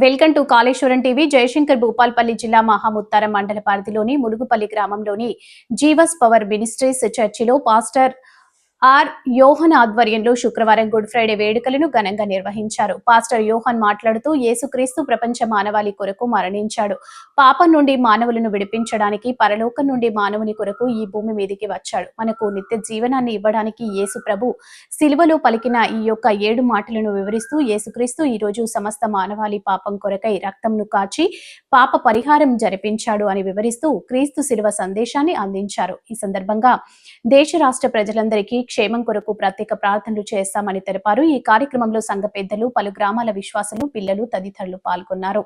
Welcome to Kaleshwaram TV. Jayashankar Bhupalpally జిల్లా మహాముత్తారం మండల పరిధిలోని ములుగుపల్లి గ్రామంలోని జీవస్ పవర్ మినిస్ట్రీస్ చర్చిలో పాస్టర్ ఆర్ యోహన్ ఆధ్వర్యంలో శుక్రవారం గుడ్ ఫ్రైడే వేడుకలను ఘనంగా నిర్వహించారు. పాస్టర్ యోహన్ మాట్లాడుతూ, యేసుక్రీస్తు ప్రపంచ మానవాళి కొరకు మరణించాడు. పాపం నుండి మానవులను విడిపించడానికి, పరలోకం నుండి మానవుని కొరకు ఈ భూమి మీదికి వచ్చాడు. మనకు నిత్య జీవనాన్ని ఇవ్వడానికి యేసు ప్రభు సిలువలో పలికిన ఈ యొక్క 7 మాటలను వివరిస్తూ, యేసుక్రీస్తు ఈ రోజు సమస్త మానవాళి పాపం కొరకై రక్తంను కాచి పాప పరిహారం జరిపించాడు అని వివరిస్తూ క్రీస్తు సిలువ సందేశాన్ని అందించారు. ఈ సందర్భంగా దేశ రాష్ట్ర ప్రజలందరికీ క్షేమం కొరకు ప్రత్యేక ప్రార్థనలు చేస్తామని తెలిపారు. ఈ కార్యక్రమంలో సంఘ పెద్దలు, పలు గ్రామాల విశ్వాసులు, పిల్లలు తదితరులు పాల్గొన్నారు.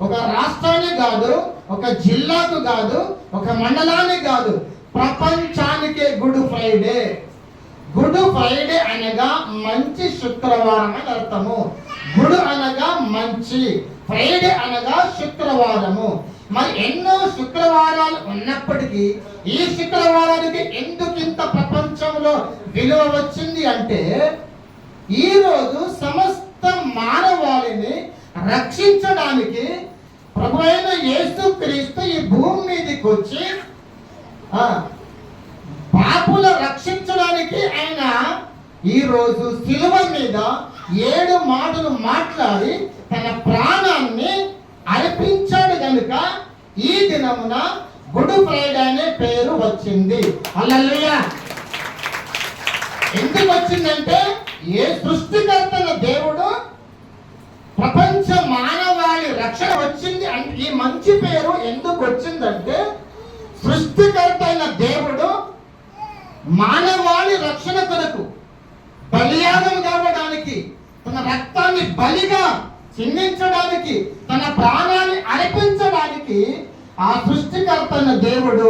ఒక రాష్ట్రానికి కాదు, ఒక జిల్లాకు కాదు, ఒక మండలానికి కాదు, ప్రపంచానికే గుడ్ ఫ్రైడే. గుడ్ ఫ్రైడే అనగా మంచి శుక్రవారం అని అర్థము. గుడ్ అనగా మంచి, ఫ్రైడే అనగా శుక్రవారము. మరి ఎన్నో శుక్రవారాలు ఉన్నప్పటికీ ఈ శుక్రవారానికి ఎందుకు ఇంత ప్రపంచంలో విలువ వచ్చింది అంటే, ఈరోజు సమస్త మానవాళిని రక్షించడానికి ప్రభువైన యేసుక్రీస్తు ఈ భూమి మీదకి వచ్చి పాపుల రక్షించడానికి ఆయన ఈరోజు సిలువ మీద 7 మాటలు మాట్లాడి తన ప్రాణాన్ని అర్పించాడు కనుక ఈ దినమున గుడ్ ఫ్రైడే అనే పేరు వచ్చింది. హల్లెలూయా. ఎందుకు వచ్చిందంటే, ఏ సృష్టికర్తన దేవుడు ప్రపంచ మానవాళి రక్షణ వచ్చింది అంటే, ఈ మంచి పేరు ఎందుకు వచ్చిందంటే, సృష్టికర్త అయిన దేవుడు మానవాళి రక్షణ కొరకు బలియాగం కావడానికి, తన రక్తాన్ని బలిగా చిందించడానికి, తన ప్రాణాన్ని అర్పించడానికి ఆ సృష్టికర్త అయిన దేవుడు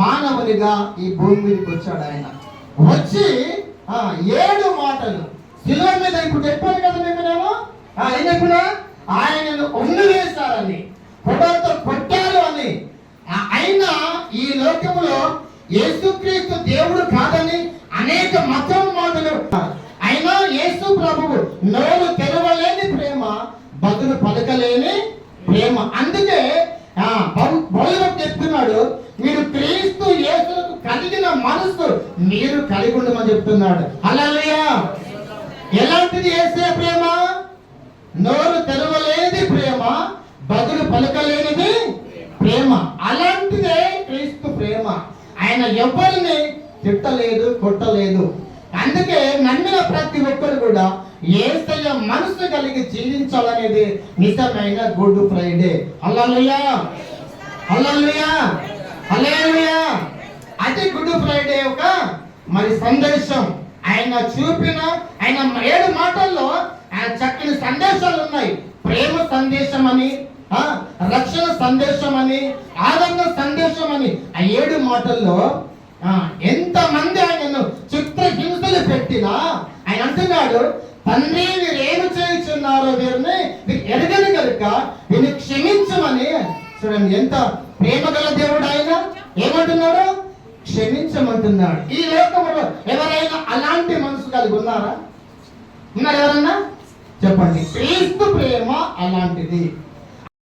మానవునిగా ఈ భూమి మీదకి వచ్చాడు. ఆయన వచ్చి 7 మాటలు శిలువ మీద ఇప్పుడు చెప్పాను కదా మీకు నేను, ఆయనను ఉమ్మి వేశారని, పొడతో కొట్టారు అని. అయినా ఈ లోకంలో యేసుక్రీస్తు దేవుడు కాదని అనేక మతోన్మాదులు, అయినా యేసు ప్రభువు నోరు తెరవలేని ప్రేమ, బదులు పలకలేని ప్రేమ. అందుకే బౌలు చెప్తున్నాడు, మీరు క్రీస్తు యేసుకు కలిగిన మనసు మీరు కలిగి ఉండమని చెప్తున్నాడు. హల్లెలూయా. ఎలాంటిది యేసే ప్రేమ? నోరు తెరవలేని ప్రేమ, బదులు పలకలేనిది ప్రేమ. అలాంటిదే క్రీస్తు ప్రేమ. ఆయన ఎవరిని తిట్టలేదు, కొట్టలేదు. అందుకే నమ్మిన ప్రతి ఒక్కరు కూడా యేసయ్య మనసు కలిగి జీవించాలనేది నిజమైన గుడ్ ఫ్రైడే. హల్లెలూయా, హల్లెలూయా, హల్లెలూయా. అది గుడ్ ఫ్రైడే ఒక మరి సందేశం. ఆయన చూపిన ఆయన 7 మాటల్లో చక్కని సందేశాలు ఉన్నాయి. ప్రేమ సందేశం అని, రక్షణ సందేశం అని, ఆదరణ సందేశం అని, ఆ 7 మాటల్లో ఎంతమంది ఆయనను చిత్రహింసలు పెట్టినా ఆయన అంటున్నాడు, తండ్రి వీరేమి చేయుచున్నారో వీరిని ఎరగని కనుక వీరిని క్షమించమని. చూడండి ఎంత ప్రేమ గల దేవుడు ఆయన. ఏమంటున్నాడు? క్షమించమంటున్నాడు. ఈ లోకంలో ఎవరైనా అలాంటి మనసు కలిగి ఉన్నారా? ఉన్నారు ఎవరన్నా? చెప్పండి. క్రీస్తు ప్రేమ అలాంటిది.